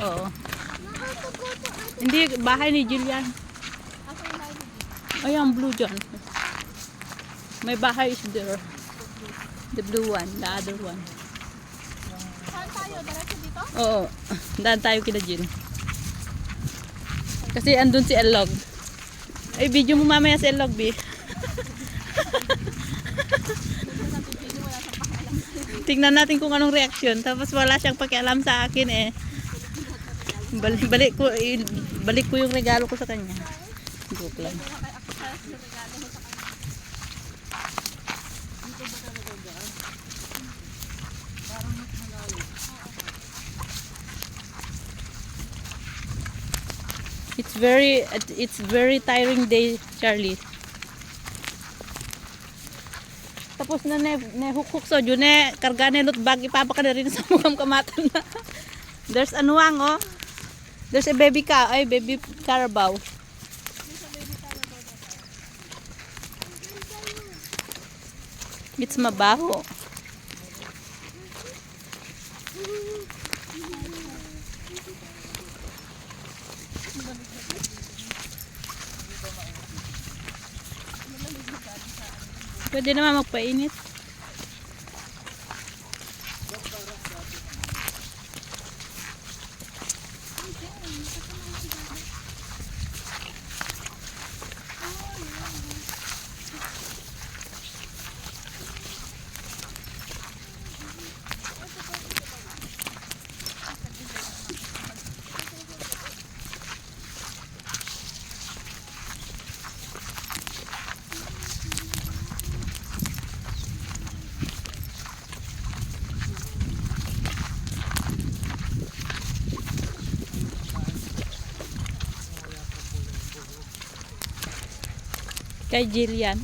Oo. Hindi, bahay ni Jillian. Ay, ang blue dyan. May bahay is there. The blue one, the other one. Saan tayo? Diretso dito? Oo. Daan tayo kina Jill. Kasi andun si Elog. Ay, video mo mamaya si Elog, B. Tingnan natin kung anong reaction. Tapos wala siyang pakialam sa akin eh. Balik ko yung regalo ko sa kanya. Joke lang. It's very tiring day, Charlie. Tapos na hukuk so jud ne karga ne lot bag ipapa ka na rin sa mukhang kamatan na. There's anuang oh. There's a baby baby carabao. It's mabaho. Pwede naman magpainit. Kay Jillian.